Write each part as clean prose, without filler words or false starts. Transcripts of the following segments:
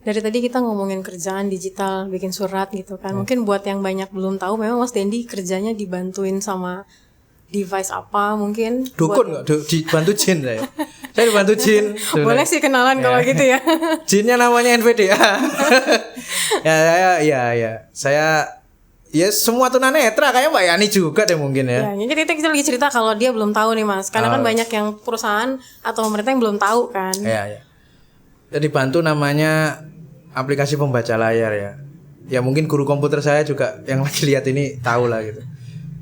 dari tadi kita ngomongin kerjaan digital, bikin surat gitu kan. Mungkin buat yang banyak belum tahu, memang Mas Dendi kerjanya dibantuin sama device apa mungkin? Dukun nggak? Dibantu jin saya. Saya dibantu jin. Boleh sih kenalan kalau gitu ya. Jinnya namanya NVDA. Saya semua tunanetra kayak Mbak Yani juga deh mungkin ya. Ya, jadi kita lagi cerita kalau dia belum tahu nih Mas. Karena kan banyak yang perusahaan atau pemerintah yang belum tahu kan. Iya. Jadi bantu namanya aplikasi pembaca layar ya. Ya mungkin guru komputer saya juga yang lagi lihat ini tahu lah gitu.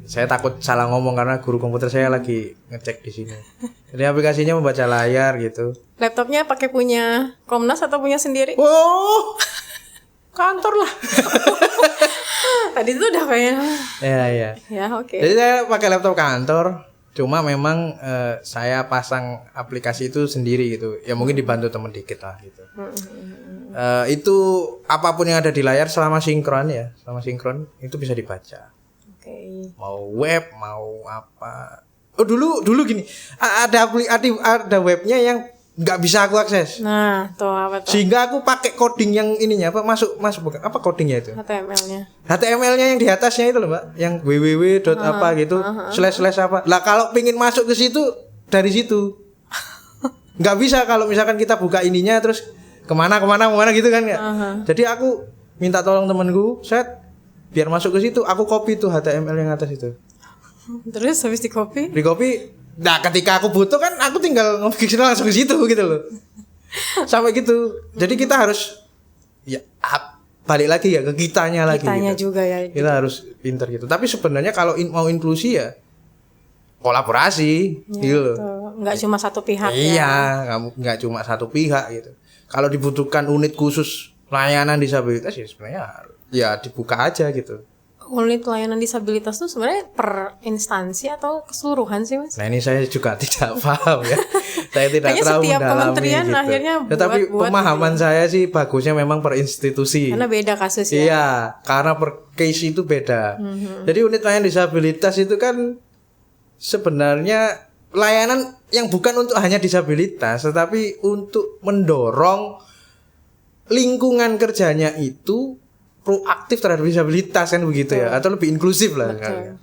Saya takut salah ngomong karena guru komputer saya lagi ngecek di sini. Jadi aplikasinya membaca layar gitu. Laptopnya pakai punya Komnas atau punya sendiri? Oh, kantor lah. Tadi itu udah kayak. Iya. Ya oke. Jadi saya pakai laptop kantor. Cuma memang saya pasang aplikasi itu sendiri gitu. Ya mungkin dibantu teman dikit lah gitu. Itu apapun yang ada di layar selama sinkron itu bisa dibaca. Mau web, mau apa. Oh dulu gini, ada webnya yang nggak bisa aku akses. Nah, tuh apa tuh? Sehingga aku pakai coding yang ininya apa masuk bukan apa codingnya itu? HTML-nya yang di atasnya itu loh, Mbak, yang www. Apa gitu, slash apa. Lah kalau pingin masuk ke situ dari situ. Nggak bisa kalau misalkan kita buka ininya terus kemana gitu kan ya. Jadi aku minta tolong temanku, biar masuk ke situ, aku copy tuh HTML yang atas itu. Terus habis di copy? Nah, ketika aku butuh kan aku tinggal nge-fix langsung ke situ gitu loh. Sampai gitu. Jadi kita harus balik lagi ya ke kitanya lagi. Kitanya gitu. juga ya. Kita harus pinter gitu. Tapi sebenarnya kalau mau inklusi ya kolaborasi gitu loh. Enggak cuma satu pihak ya. Iya, enggak cuma satu pihak gitu. Kalau dibutuhkan unit khusus layanan disabilitas ya sebenarnya ya dibuka aja gitu. Unit layanan disabilitas tuh sebenarnya per instansi atau keseluruhan sih Mas? Nah ini saya juga tidak paham ya. Saya tidak terlalu mendalami setiap kementerian gitu. akhirnya Tetapi pemahaman saya sih bagusnya memang per institusi. Karena beda kasus ya. Iya, karena per case itu beda. Jadi unit layanan disabilitas itu kan sebenarnya layanan yang bukan untuk hanya disabilitas, tetapi untuk mendorong lingkungan kerjanya itu proaktif terhadap disabilitas kan begitu ya, atau lebih inklusif lah kan.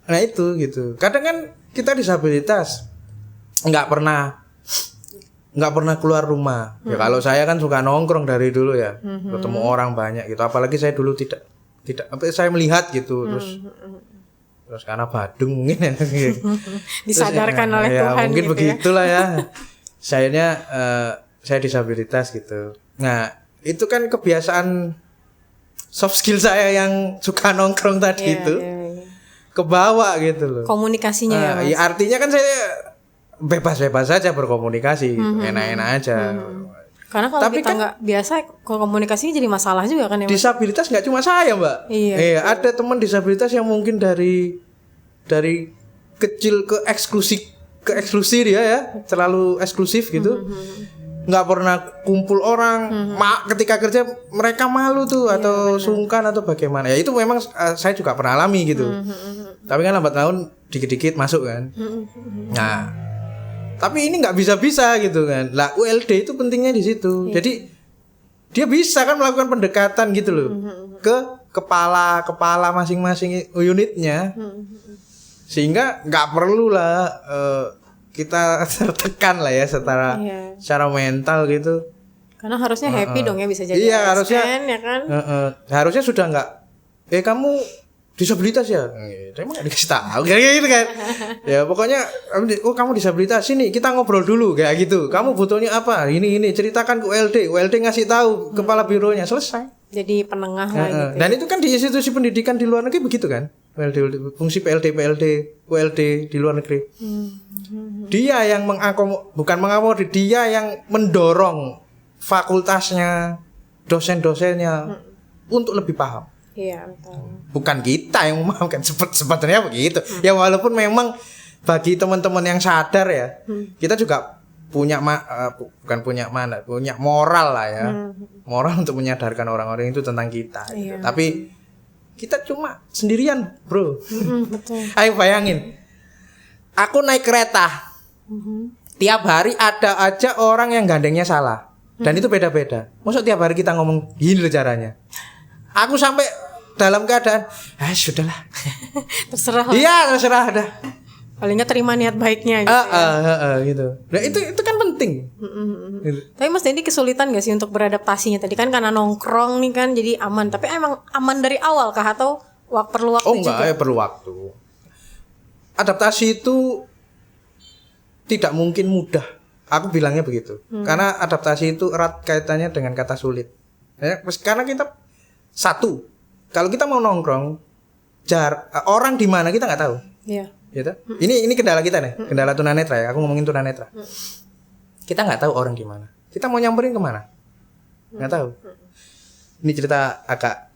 Nah itu gitu. Kadang kan kita disabilitas nggak pernah keluar rumah. Ya kalau saya kan suka nongkrong dari dulu ya, ketemu orang banyak gitu. Apalagi saya dulu tidak saya melihat gitu terus karena Badung mungkin ya. Disadarkan oleh ya, Tuhan mungkin gitu begitulah ya. Sayanya saya disabilitas gitu. Nah itu kan kebiasaan soft skill saya yang suka nongkrong tadi itu kebawa gitu loh. Komunikasinya ya Mas. Ya artinya kan saya bebas-bebas saja berkomunikasi, enak-enak aja. Karena kalau kita nggak biasa, komunikasinya jadi masalah juga kan ya Mas? Disabilitas nggak cuma saya Mbak. Iya. Ada teman disabilitas yang mungkin dari kecil ke eksklusif dia ya, terlalu eksklusif gitu. Nggak pernah kumpul orang, ketika kerja mereka malu tuh atau sungkan atau bagaimana. Ya itu memang saya juga pernah alami gitu. Tapi kan lambat laun dikit-dikit masuk kan. Nah, tapi ini nggak bisa gitu kan. Lah ULD itu pentingnya di situ. Jadi dia bisa kan melakukan pendekatan gitu loh ke kepala masing-masing unitnya, sehingga nggak perlu lah kita tertekan lah ya secara mental gitu. Karena harusnya happy dong ya bisa jadi. Iya harusnya ya kan. Harusnya sudah nggak. Kamu disabilitas ya. Emang nggak dikasih tahu kayak gitu kan. Ya pokoknya kamu disabilitas sini kita ngobrol dulu kayak gitu. Kamu butuhnya apa? Ini ceritakan ke ULD ngasih tahu kepala bironya selesai. Jadi penengah lah gitu. Dan itu kan di institusi pendidikan di luar negeri begitu kan. Fungsi PLD ULD di luar negeri. Dia yang bukan mengakomodir, dia yang mendorong fakultasnya, dosen-dosennya untuk lebih paham. Iya, betul. Bukan kita yang memahamkan, sebenarnya begitu. Ya walaupun memang bagi teman-teman yang sadar ya, kita juga punya punya moral lah ya. Moral untuk menyadarkan orang-orang itu tentang kita. Gitu. Tapi kita cuma sendirian, bro. Betul. Ayo bayangin. Aku naik kereta. tiap hari ada aja orang yang gandengnya salah. Dan itu beda-beda. Maksud tiap hari kita ngomong gini loh caranya. Aku sampai dalam keadaan, sudahlah. Terserah. Iya, terserah dah. Paling nggak terima niat baiknya gitu. Gitu. Nah, itu kan penting. Gitu. Tapi Mas Dendi kesulitan gak sih untuk beradaptasinya? Tadi kan karena nongkrong nih kan jadi aman. Tapi emang aman dari awal kah atau perlu waktu juga? Oh enggak, perlu waktu. Adaptasi itu tidak mungkin mudah. Aku bilangnya begitu. Karena adaptasi itu erat kaitannya dengan kata sulit. Ya, karena kita satu, kalau kita mau nongkrong, orang di mana kita nggak tahu. Iya. Gitu? Ini kendala kita nih, kendala tunanetra ya. Aku ngomongin tunanetra. Kita nggak tahu orang di mana. Kita mau nyamperin kemana? Nggak tahu. Ini cerita agak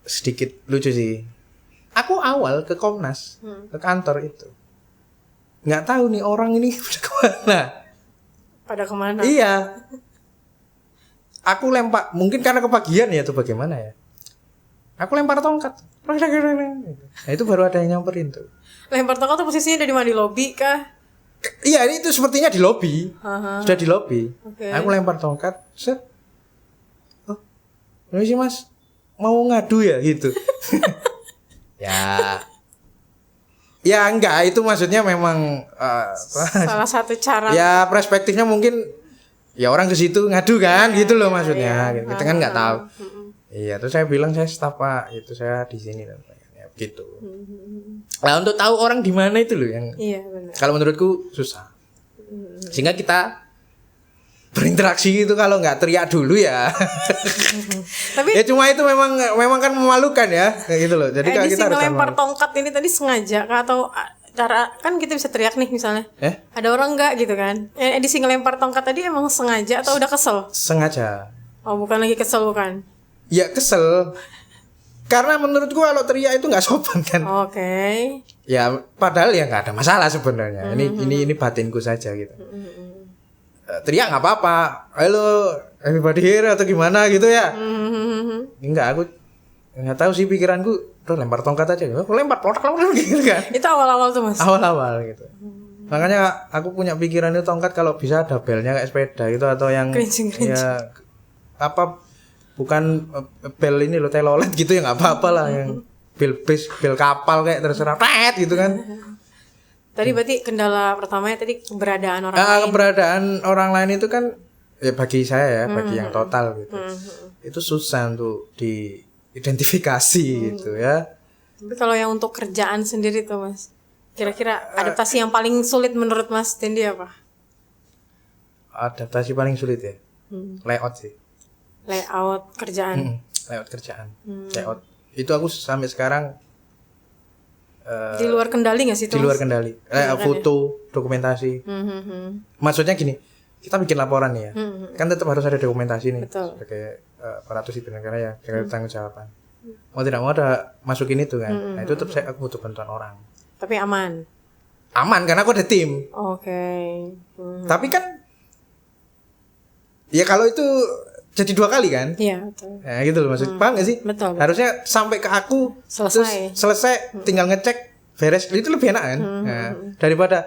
sedikit lucu sih. Aku awal ke Komnas, ke kantor itu, nggak tahu nih orang ini pada kemana. Pada kemana? Iya. Aku lempar, mungkin karena kepagian ya, itu bagaimana ya? Aku lempar tongkat. Nah itu baru ada yang nyamperin tuh. Lempar tongkat tuh posisinya dari mana, di lobi kah? Iya, itu sepertinya di lobi. Sudah di lobi. Okay. Aku lempar tongkat, set. Oh, ini sih Mas, mau ngadu ya gitu. Ya enggak, itu maksudnya memang salah satu cara. Ya perspektifnya mungkin ya orang ke situ ngadu kan, gitu loh maksudnya. Kita kan nggak tahu. Iya, terus saya bilang saya staf Pak, itu saya di sini dan ya, gitu. Nah, untuk tahu orang di mana itu loh yang kalau menurutku susah. Sehingga kita berinteraksi itu kalau nggak teriak dulu ya. Tapi ya cuma itu memang kan memalukan ya, kayak gitu loh. Jadi kalau kita harus lempar tongkat ini tadi sengaja kah atau cara kan kita bisa teriak nih misalnya. Ada orang enggak gitu kan. Edisi ngelempar tongkat tadi emang sengaja atau udah kesel? Sengaja. Oh, bukan lagi kesel bukan? Ya kesel. Karena menurutku kalau teriak itu nggak sopan kan. Oke. Ya padahal ya nggak ada masalah sebenarnya. Ini batinku saja gitu. Teriak nggak apa-apa. Halo, everybody here atau gimana gitu ya. Enggak, aku nggak tahu sih pikiranku. Terus lempar tongkat aja. Aku lempar gitu kan. Itu awal-awal tuh Mas. Awal-awal gitu. Makanya aku punya pikiran itu tongkat kalau bisa ada belnya kayak sepeda gitu atau yang ya apa bukan bel ini loh telolet gitu ya nggak apa-apa lah yang bel base bel kapal kayak terserah gitu kan. Tadi berarti kendala pertamanya tadi keberadaan orang lain. Keberadaan orang lain itu kan ya bagi saya ya, bagi yang total gitu. Itu susah untuk diidentifikasi gitu ya. Tapi kalau yang untuk kerjaan sendiri tuh Mas, kira-kira adaptasi yang paling sulit menurut Mas Dendi apa? Adaptasi paling sulit ya? Layout sih. Layout kerjaan. Layout kerjaan. Layout. Itu aku sampai sekarang di luar kendali nggak sih itu? Di luar kendali. Foto, dokumentasi. Maksudnya gini, kita bikin laporan nih ya, kan tetap harus ada dokumentasi nih. Betul. Sebagai aparatur sipil negara ya, kira tanggung jawaban. Mau tidak mau ada masukin itu kan. Nah itu tetap aku butuh bantuan orang. Tapi aman. Aman karena aku ada tim. Oke. Tapi kan, ya kalau itu jadi 2 kali kan? Iya betul. Nah gitu loh maksud, paham gak sih? Betul. Harusnya sampai ke aku selesai, tinggal ngecek beres, itu lebih enak kan? Nah, daripada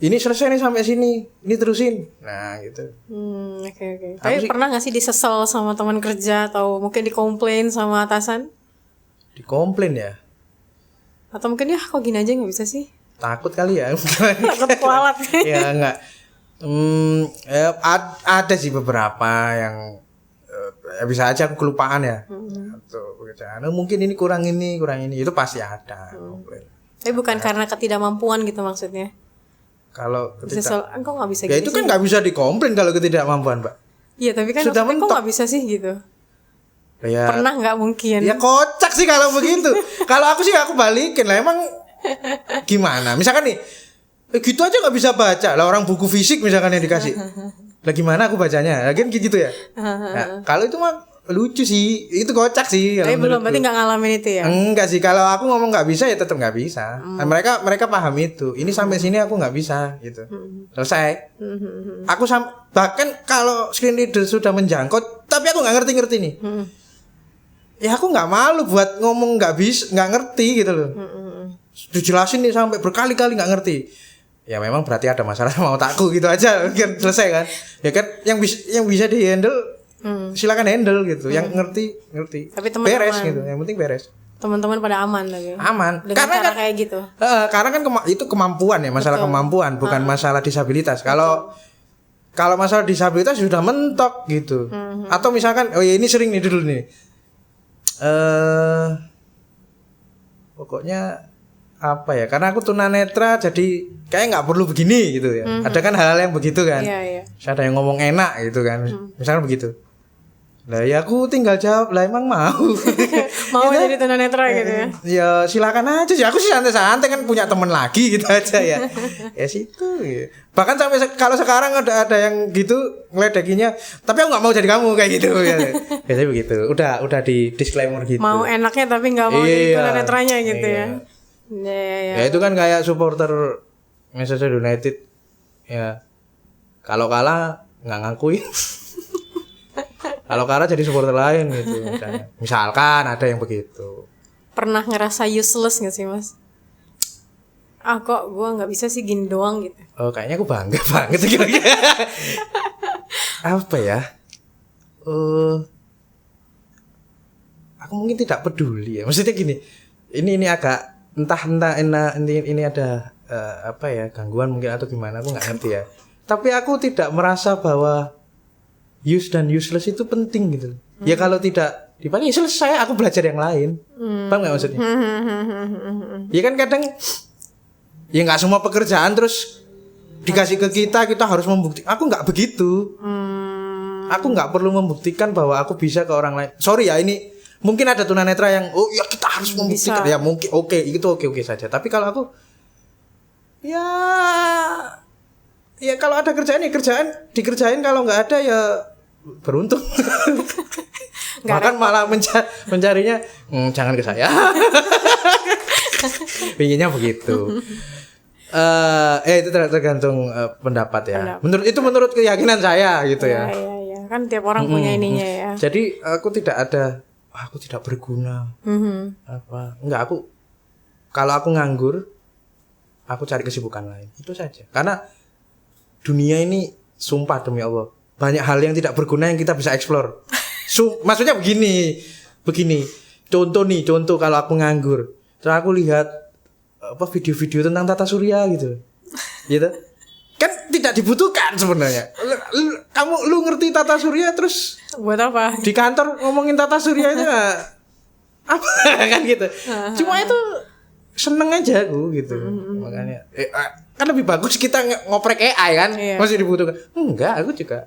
ini selesai nih sampai sini, ini terusin. Nah gitu. Oke. Tapi pernah gak sih disesal sama teman kerja atau mungkin dikomplain sama atasan? Dikomplain ya? Atau mungkin ya kok gini aja gak bisa sih? Takut kali ya. Takut kualat. Ya enggak. Ada sih beberapa yang bisa aja aku kelupaan ya atau pekerjaan. Mungkin ini kurang ini itu pasti ada. Tapi bukan karena ketidakmampuan gitu maksudnya. Kalau engkau nggak bisa. Ya itu kan nggak bisa dikomplain kalau ketidakmampuan, Pak. Iya tapi kan sudah kok nggak bisa sih gitu. Ya, pernah nggak mungkin? Ya kocak sih kalau begitu. Kalau aku sih aku balikin lah. Emang gimana? Misalkan nih. Gitu aja nggak bisa baca lah, orang buku fisik misalkan yang dikasih lah gimana aku bacanya lagi gitu ya. Nah, kalau itu mah lucu sih, itu kocak sih. Tapi belum, berarti nggak ngalamin itu ya? Enggak sih, kalau aku ngomong nggak bisa ya tetap nggak bisa. Nah, mereka paham itu, ini sampai sini aku nggak bisa gitu, selesai. Aku bahkan kalau screen reader sudah menjangkau tapi aku nggak ngerti nih, ya aku nggak malu buat ngomong nggak bisa, nggak ngerti gitu loh. Dijelasin nih sampai berkali-kali nggak ngerti. ya memang berarti ada masalah sama otakku gitu aja kan selesai kan. Ya kan yang bisa di-handle silakan handle gitu. Yang ngerti. Tapi teman-teman, beres gitu. Yang penting beres. Teman-teman pada aman tapi. Aman. Dengan Karena cara kan kayak gitu. karena kan itu kemampuan ya, masalah kemampuan, bukan masalah disabilitas. Kalau masalah disabilitas sudah mentok gitu. Atau misalkan oh ya ini sering nih dulu nih. Pokoknya apa ya? Karena aku tunanetra jadi kayak nggak perlu begini gitu ya. Ada kan hal-hal yang begitu kan. Iya. Ada yang ngomong enak gitu kan. Misalkan begitu. Lah ya aku tinggal jawab lah emang mau. Mau jadi tunanetra gitu ya. Ya silakan aja sih. Aku sih santai-santai kan punya temen lagi gitu aja ya. Ya situ. Ya. Bahkan sampai kalau sekarang ada yang gitu ngeledekinya, tapi aku nggak mau jadi kamu kayak gitu ya. Biasanya begitu. Udah di disclaimer gitu. Mau enaknya tapi nggak mau jadi tunanetranya gitu ya. Iya. Ya itu kan kayak supporter Manchester United ya. Kalau kalah nggak ngakuin. Kalau kalah jadi supporter lain gitu misalkan ada yang begitu. Pernah ngerasa useless gak sih mas? Kok gue nggak bisa sih gini doang gitu. Oh kayaknya aku bangga banget kira-kira. Apa ya? Aku mungkin tidak peduli ya. Maksudnya gini. Ini agak entah ini ada apa ya gangguan mungkin atau gimana aku nggak ngerti ya. Tapi aku tidak merasa bahwa use dan useless itu penting gitu. Ya kalau tidak dipakai selesai aku belajar yang lain. Paham nggak maksudnya? Ya kan kadang ya nggak semua pekerjaan terus dikasih ke kita harus membuktikan. Aku nggak begitu. Aku nggak perlu membuktikan bahwa aku bisa ke orang lain. Sorry ya ini mungkin ada tunanetra yang oh ya kita harus membuktikan bisa. Ya mungkin itu oke saja. Tapi kalau aku ya kalau ada kerjaan ya dikerjain, kalau nggak ada ya beruntung. Bahkan malah mencarinya jangan ke saya. Pinginnya begitu. Itu tergantung pendapat ya. Menurut keyakinan saya gitu ya. Iya. Kan tiap orang punya ininya ya. Jadi aku tidak berguna. Enggak, kalau aku nganggur aku cari kesibukan lain. Itu saja. Karena dunia ini sumpah demi Allah banyak hal yang tidak berguna yang kita bisa explore. Maksudnya begini. Contoh kalau aku nganggur, terus aku lihat video-video tentang tata surya gitu. Gitu. Kan tidak dibutuhkan sebenarnya. Lu ngerti tata surya terus buat apa? Di kantor ngomongin tata surya itu apa kan gitu. Cuma itu seneng aja aku gitu. Makanya kan lebih bagus kita ngoprek AI kan. Masih dibutuhkan. Enggak, aku juga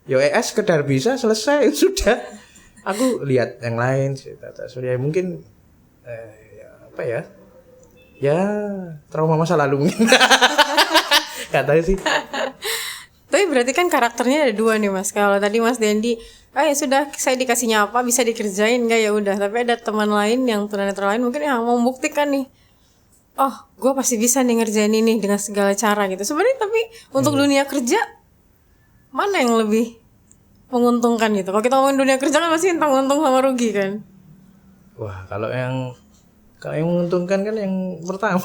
yo AI sekedar bisa selesai sudah. Aku lihat yang lain tata surya mungkin apa ya? Ya trauma masa lalu mungkin. Gak tahu sih. Tapi berarti kan karakternya ada dua nih mas. Kalau tadi mas Dendi, ya sudah saya dikasihnya apa bisa dikerjain nggak ya udah. Tapi ada teman lain yang tunanetra lain mungkin yang mau membuktikan nih. Oh, gue pasti bisa nih ngerjain ini dengan segala cara gitu. Sebenarnya tapi untuk dunia kerja mana yang lebih menguntungkan gitu? Kalau kita ngomongin dunia kerja kan pasti tentang untung sama rugi kan. Wah, kalau yang menguntungkan kan yang pertama.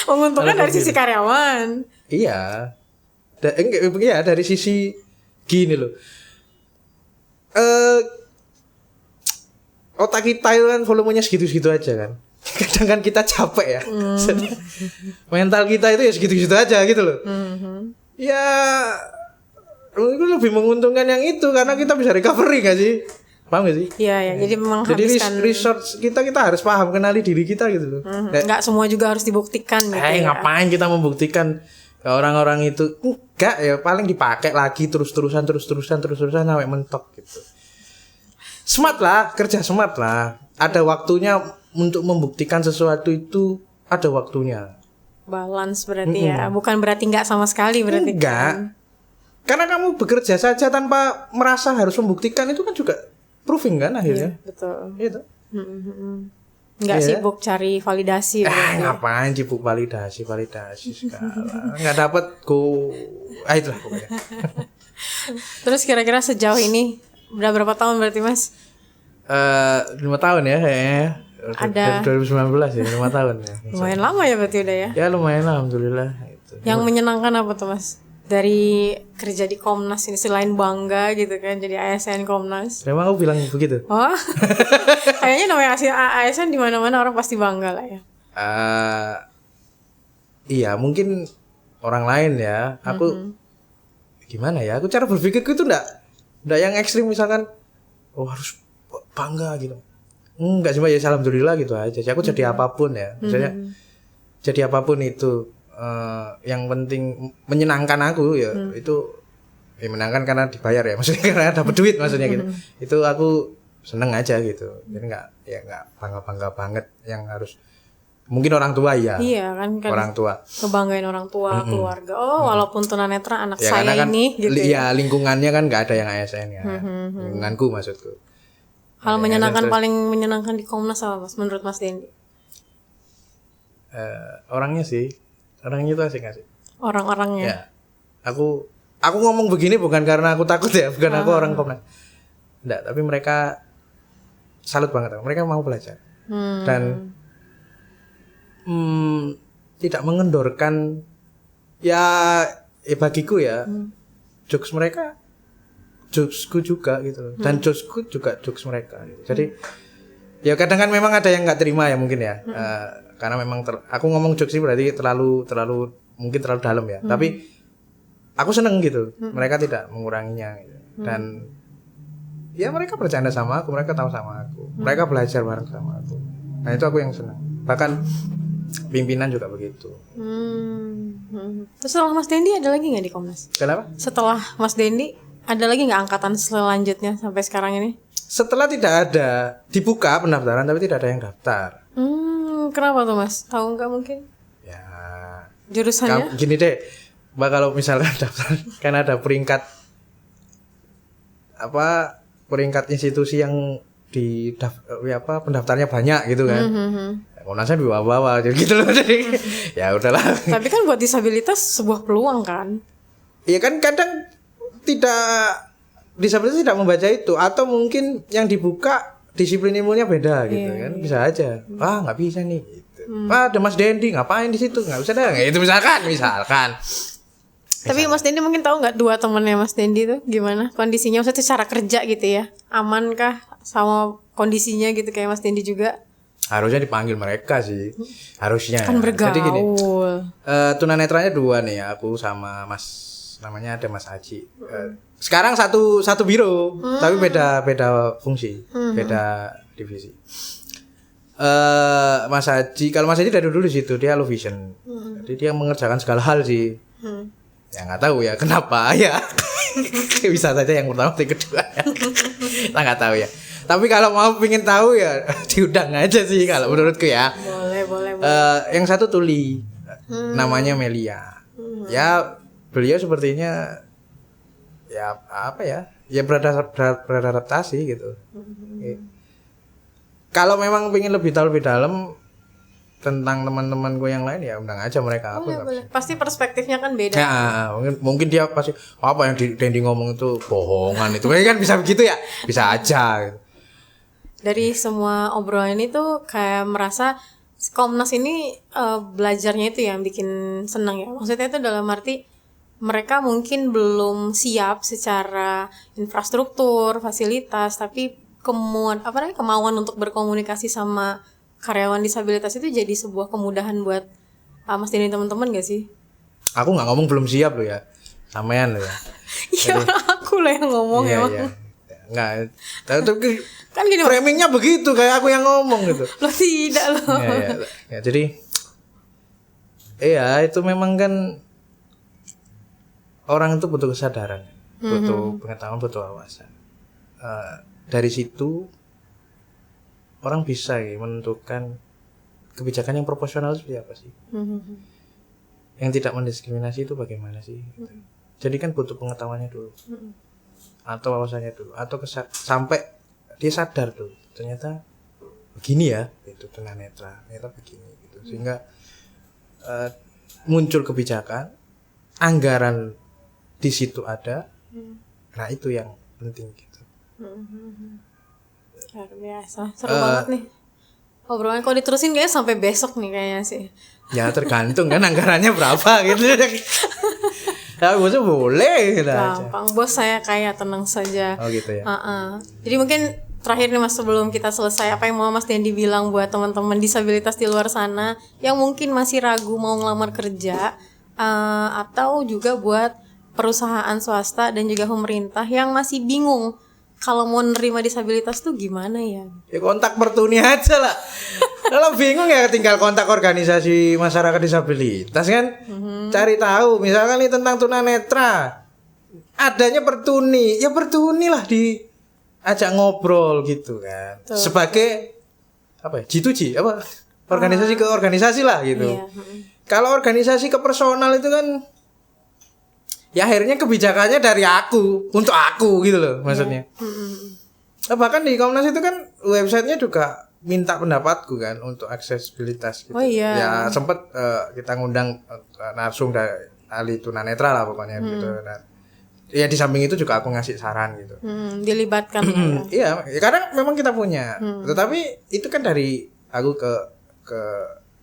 Menguntungkan dari sisi karyawan. Iya. Dari sisi gini loh. Otak kita itu kan volumenya segitu-segitu aja kan. Kadang kan kita capek ya. Mental kita itu ya segitu-segitu aja gitu loh. Ya mungkin lebih menguntungkan yang itu karena kita bisa recovery gak sih? Paham gak sih? Iya. Jadi menghabiskan. Jadi research kita harus paham, kenali diri kita gitu loh. Nggak semua juga harus dibuktikan gitu ya. Ngapain kita membuktikan ke orang-orang itu? Enggak ya, paling dipakai lagi terus-terusan sampai mentok gitu. Smart lah, kerja smart lah. Ada waktunya untuk membuktikan sesuatu itu, ada waktunya. Balance berarti ya. Bukan berarti nggak sama sekali berarti. Enggak. Kan? Karena kamu bekerja saja tanpa merasa harus membuktikan itu kan juga proving kan akhirnya. Iya, betul. Gitu. Nggak sibuk cari validasi. Ngapain sibuk validasi segala. Nggak dapat itulah pokoknya. Terus kira-kira sejauh ini udah berapa tahun berarti mas? 5 tahun ya kayaknya. Ada. Dari 2019 ya, 5 tahun ya. Lumayan lama ya berarti udah ya. Ya lumayan alhamdulillah itu. Yang menyenangkan apa tuh Mas? Dari kerja di Komnas ini selain bangga gitu kan jadi ASN Komnas. Memang aku bilang begitu. Oh. Kayaknya namanya ASN di mana-mana orang pasti bangga lah ya. Iya, mungkin orang lain ya. Aku gimana ya? Aku cara berpikirku itu enggak yang ekstrim misalkan harus bangga gitu. Enggak cuma ya alhamdulillah gitu aja. Aku jadi apapun ya. Misalnya jadi apapun itu yang penting menyenangkan aku ya itu menyenangkan karena dibayar ya. Maksudnya karena dapat duit maksudnya gitu. Itu aku seneng aja gitu. Jadi enggak bangga-bangga banget yang harus mungkin orang tua ya. Iya kan orang tua. Kebanggain orang tua, keluarga. Walaupun tunanetra anak Ya, saya kan, ini gitu ya. Lingkungannya kan enggak ada yang ASN ya. Lingkunganku maksudku. Hal menyenangkan paling menyenangkan di Komnas apa Mas menurut Mas Dendi? Orangnya sih. Orangnya itu asik-asik. Orang-orangnya. Ya. Aku ngomong begini bukan karena aku takut ya, bukan aku orang Komnas. Enggak, tapi mereka salut banget. Mereka mau belajar. Dan tidak mengendorkan ya bagiku ya. Jokes mereka jokesku juga gitu loh. Dan jokesku juga jokes mereka gitu. Jadi ya kadang kan memang ada yang nggak terima ya mungkin ya. Karena memang aku ngomong jokes sih berarti terlalu mungkin terlalu dalam ya. Tapi aku seneng gitu. Mereka tidak menguranginya gitu. Dan ya mereka bercanda sama aku, mereka tahu sama aku. Mereka belajar bareng sama aku. Nah, itu aku yang senang. Bahkan pimpinan juga begitu. Terus setelah Mas Dendi ada lagi nggak di Komnas? Kenapa? Setelah Mas Dendi ada lagi nggak angkatan selanjutnya sampai sekarang ini? Setelah tidak ada dibuka pendaftaran tapi tidak ada yang daftar. Kenapa tuh Mas? Tahu nggak mungkin? Ya. Jurusannya? Gini deh, Mbak, kalau misalkan daftar kan ada peringkat institusi yang pendaftarnya banyak gitu kan. Komnasnya di bawah-bawah gitu loh. Jadi ya udahlah. Tapi kan buat disabilitas sebuah peluang kan? Iya kan kadang disabilitas tidak membaca itu atau mungkin yang dibuka disiplin ilmunya beda gitu kan, bisa aja nggak bisa nih gitu. Ada Mas Dendi ngapain di situ, nggak bisa dah itu misalkan Tapi Mas Dendi mungkin tahu nggak dua temennya Mas Dendi tuh gimana kondisinya, maksudnya secara kerja gitu ya, aman kah sama kondisinya gitu kayak Mas Dendi juga? Harusnya dipanggil mereka sih, harusnya kan bergaul. Jadi gini, tunanetranya dua nih, aku sama Mas, namanya ada Mas Haji. Sekarang satu biro, tapi beda fungsi, beda divisi. Mas Haji, kalau Mas Haji dari dulu di situ dia low vision, jadi dia mengerjakan segala hal sih. Ya nggak tahu ya kenapa ya. Bisa saja yang pertama, yang kedua. Ya. Kita nggak tahu ya. Tapi kalau mau pengen tahu ya diundang aja sih kalau menurutku ya. Boleh. Yang satu tuli, namanya Melia. Ya beliau sepertinya ya apa ya? Ya beradaptasi gitu. Kalau memang pengen lebih tahu lebih dalam tentang teman-teman gue yang lain ya undang aja mereka. Boleh. Pasti perspektifnya kan beda. Ya, mungkin dia pasti apa yang Dendi ngomong itu bohongan itu. Kan bisa begitu ya? Bisa aja gitu. Dari semua obrolan ini tuh kayak merasa Komnas ini belajarnya itu yang bikin senang ya. Maksudnya itu dalam arti mereka mungkin belum siap secara infrastruktur, fasilitas, tapi kemauan untuk berkomunikasi sama karyawan disabilitas itu jadi sebuah kemudahan buat Mas Dendi teman-teman gak sih? Aku nggak ngomong belum siap lo ya, sampean lo ya. Iya aku lah yang ngomong iya, emang. Iya. Nggak, tapi kan gini framingnya begitu kayak aku yang ngomong gitu. Lo tidak lo. Ya, jadi itu memang kan orang itu butuh kesadaran, butuh pengetahuan, butuh wawasan. Dari situ orang bisa menentukan kebijakan yang proporsional seperti apa sih, yang tidak mendiskriminasi itu bagaimana sih. Jadi kan butuh pengetahuannya dulu, atau wawasannya dulu, atau sampai dia sadar tuh ternyata begini ya, itu tunanetra ternyata begini gitu, sehingga muncul kebijakan, anggaran di situ ada. Nah itu yang penting gitu. Luar biasa, seru banget nih. Obrolan kalau diterusin kayaknya sampai besok nih kayaknya sih. Ya tergantung kan anggarannya berapa gitu. Ya bosnya boleh gitu aja. Gampang, bos saya kaya, tenang saja. Oh gitu ya. Jadi mungkin terakhir nih Mas, sebelum kita selesai, apa yang mau Mas Dendi bilang buat teman-teman disabilitas di luar sana yang mungkin masih ragu mau ngelamar kerja, atau juga buat perusahaan swasta dan juga pemerintah yang masih bingung kalau mau nerima disabilitas tuh gimana ya? Ya kontak Pertuni aja lah. Kalau bingung ya tinggal kontak organisasi masyarakat disabilitas kan. Cari tahu misalkan nih tentang tunanetra. Adanya Pertuni, ya Pertuni lah diajak ngobrol gitu kan. Tuh. Sebagai apa ya? G2G apa? Organisasi ke organisasi lah gitu. Iya. Kalau organisasi ke personal itu kan ya akhirnya kebijakannya dari aku untuk aku gitu loh maksudnya. Bahkan di Komnas itu kan websitenya juga minta pendapatku kan untuk aksesibilitas gitu. Oh iya. Ya sempat kita ngundang narsum dari ahli tunanetra lah pokoknya gitu. Dan ya di samping itu juga aku ngasih saran gitu. Dilibatkan. Iya, ya, kadang memang kita punya. Tetapi itu kan dari aku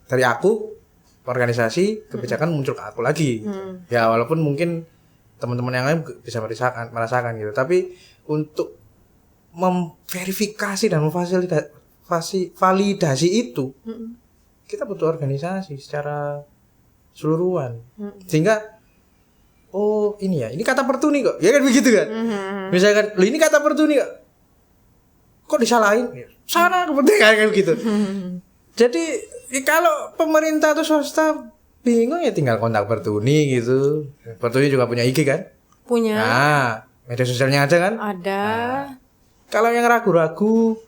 dari aku organisasi kebijakan muncul ke aku lagi gitu. Ya walaupun mungkin teman-teman yang lain bisa merasakan gitu, tapi untuk memverifikasi dan validasi itu kita butuh organisasi secara keseluruhan. Sehingga oh ini ya, ini kata Pertuni kok, ya kan begitu kan. Misalkan ini kata Pertuni kok disalahin, sana kepentingan kayak gitu. Jadi kalau pemerintah atau swasta bingung ya tinggal kontak Pertuni gitu. Pertuni juga punya IG kan? Punya. Nah, media sosialnya ada kan? Ada. Kalau yang ragu-ragu,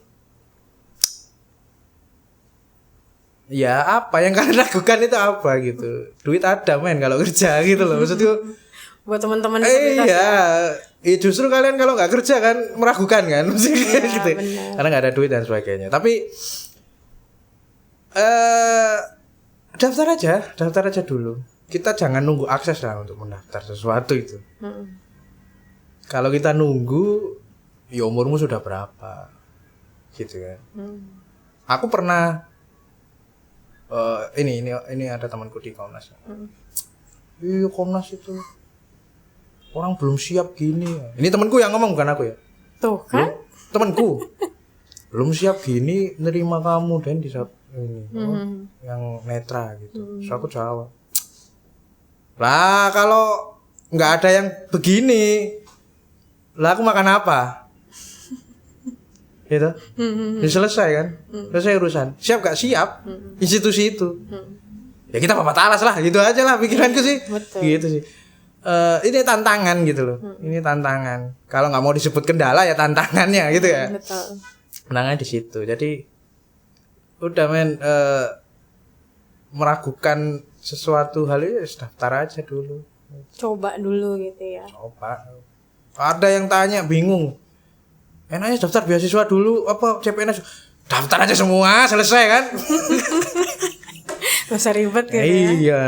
ya apa yang kalian ragukan itu apa gitu? Duit ada men kalau kerja gitu loh maksudku. Buat teman-teman disabilitas. Iya, justru kalian kalau nggak kerja kan meragukan kan, Iya, gitu. benar. Karena nggak ada duit dan sebagainya. Tapi daftar aja dulu. Kita jangan nunggu akses lah untuk mendaftar sesuatu itu. Kalau kita nunggu, ya umurmu sudah berapa, gitu kan? Aku pernah ini ada temanku di Komnas. Iya Komnas itu orang belum siap gini. Ini temanku yang ngomong bukan aku ya. Tuh kan? Temanku belum siap gini nerima kamu dan di saat ini yang netra gitu. So aku jawab lah kalau nggak ada yang begini lah aku makan apa gitu. Ya selesai kan, selesai urusan. Siap gak siap institusi itu ya kita bapak talas lah gitu aja lah pikiranku sih. Betul. Gitu sih. Ini tantangan gitu loh. Ini tantangan. Kalau nggak mau disebut kendala ya tantangannya gitu ya. Betul. Tantangannya di situ. Jadi udah men meragukan sesuatu hal itu daftar aja dulu. Coba dulu gitu ya. Coba. Ada yang tanya bingung. Enaknya daftar beasiswa dulu apa CPNS? Daftar aja semua selesai kan? Gak usah ribet gitu ya. Iya.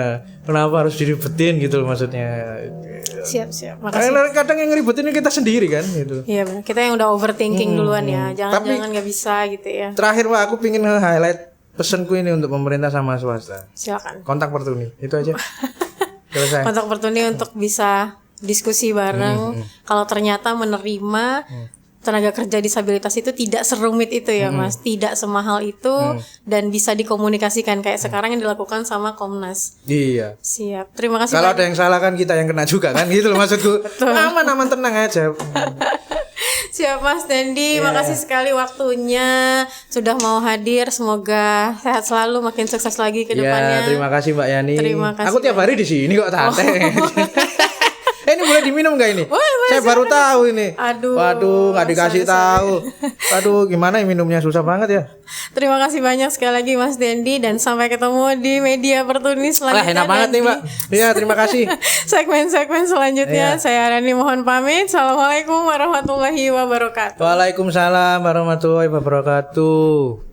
Kenapa harus diribetin gitu loh maksudnya? Siap. Makasih. Kadang yang ngeribetin kita sendiri kan gitu. Iya benar. Kita yang udah overthinking duluan ya. Jangan nggak bisa gitu ya. Terakhir Pak, aku pingin nge-highlight pesanku ini untuk pemerintah sama swasta. Silakan. Kontak Pertuni, itu aja. Selesai. Kontak Pertuni untuk bisa diskusi bareng. Kalau ternyata menerima tenaga kerja disabilitas itu tidak serumit itu ya Mas, tidak semahal itu dan bisa dikomunikasikan kayak sekarang yang dilakukan sama Komnas. Iya. Siap. Terima kasih. Kalau ada yang salah kan kita yang kena juga kan gitu loh maksudku. Aman tenang aja. Siap Mas Dendi, makasih sekali waktunya sudah mau hadir. Semoga sehat selalu, makin sukses lagi ke depannya. Ya, terima kasih Mbak Yani. Terima kasih. Aku tiap hari di sini kok tante. Ini boleh diminum gak ini? Boleh, saya baru tahu ini. Waduh, nggak dikasih tahu. Aduh, gimana ya minumnya susah banget ya. Terima kasih banyak sekali lagi Mas Dendi dan sampai ketemu di media Pertuni selanjutnya. Enak banget nih Mbak. Iya, terima kasih. Segmen-segmen selanjutnya saya Rani mohon pamit. Assalamualaikum warahmatullahi wabarakatuh. Waalaikumsalam warahmatullahi wabarakatuh.